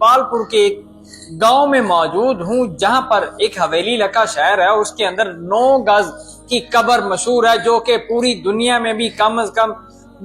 पालपुर के एक गांव में मौजूद हूं, जहां पर एक हवेली इलाका शहर है। उसके अंदर 9 गज की कब्र मशहूर है, जो कि पूरी दुनिया में भी कम से कम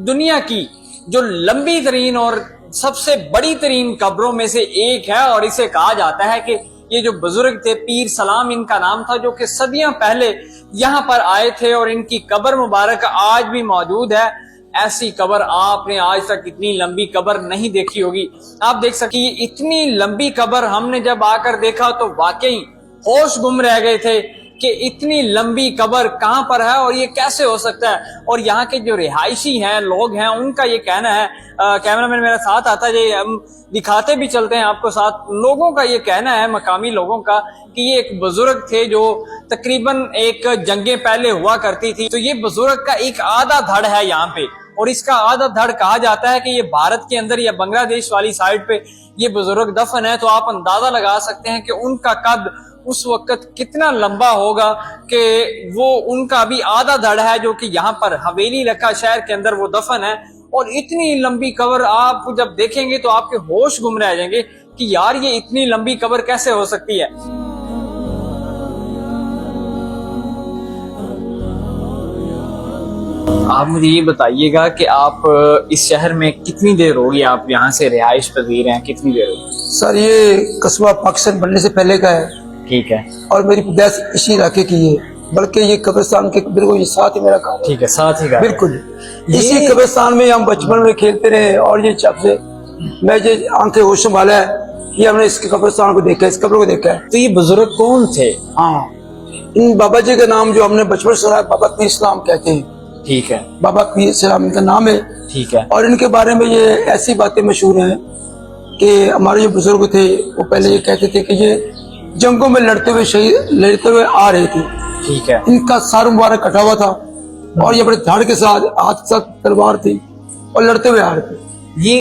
दुनिया की जो लंबी तरीन और सबसे बड़ी तरीन कब्रों में से एक है। और इसे कहा जाता है कि ये जो बुजुर्ग थे, पीर सलाम इनका नाम था, जो कि सदियां पहले यहाँ पर आए थे और इनकी कब्र मुबारक आज भी मौजूद है। ऐसी कब्र आपने आज तक इतनी लंबी कब्र नहीं देखी होगी। आप देख सकते हैं इतनी लंबी कब्र हमने जब आकर देखा तो वाकई होश गुम रह गए थे कि इतनी लंबी कब्र कहां पर है और ये कैसे हो सकता है। और यहाँ के जो रिहायशी हैं, लोग हैं, उनका ये कहना है, कैमरामैन मेरा साथ आता है, हम दिखाते भी चलते हैं आपको साथ। लोगों का ये कहना है, मकामी लोगों का, कि ये एक बुजुर्ग थे जो तकरीबन एक जंगें पहले हुआ करती थी। तो ये बुजुर्ग का एक आधा धड़ है यहाँ पे, और इसका आधा धड़ कहा जाता है कि ये भारत के अंदर या बांग्लादेश वाली साइड पे ये बुजुर्ग दफन है। तो आप अंदाजा लगा सकते हैं कि उनका कद उस वक्त कितना लंबा होगा कि वो उनका भी आधा धड़ है जो कि यहाँ पर हवेली इलाका शहर के अंदर वो दफन है। और इतनी लंबी कब्र आप जब देखेंगे तो आपके होश गुम रह जाएंगे कि यार ये इतनी लंबी कब्र कैसे हो सकती है। आप मुझे ये बताइएगा कि आप इस शहर में कितनी देर होगी, आप यहाँ से रिहाइश पजीर हैं, कितनी देर होगी? सर ये कस्बा पाकिस्तान बनने से पहले का है। ठीक है। और मेरी पैदाइश इसी इलाके की है, बल्कि ये कब्रिस्तान के बिल्कुल ये साथ ही मेरा घर है। ठीक है, साथ ही घर। बिल्कुल इसी कब्रिस्तान में हम बचपन में खेलते रहे। और ये जब से मैं जो आंखें होश संभाला है, ये हमने इस कब्रिस्तान को देखा है, इस कब्र को देखा है। तो ये बुजुर्ग कौन थे? हाँ, इन बाबा जी का नाम जो हमने बचपन से सुना है, बाबा पीर सलाम कहते हैं। ठीक है। बाबा पीर सलाम इनका नाम है। ठीक है। और इनके बारे में ये ऐसी बातें मशहूर हैं कि हमारे जो बुजुर्ग थे वो पहले ये कहते थे कि ये जंगों में लड़ते हुए आ रहे थे। ठीक है। इनका सर मुबारक कटा हुआ था और ये बड़े धड़ के साथ हाथ के साथ तलवार थी और लड़ते हुए आ रहे थे। ये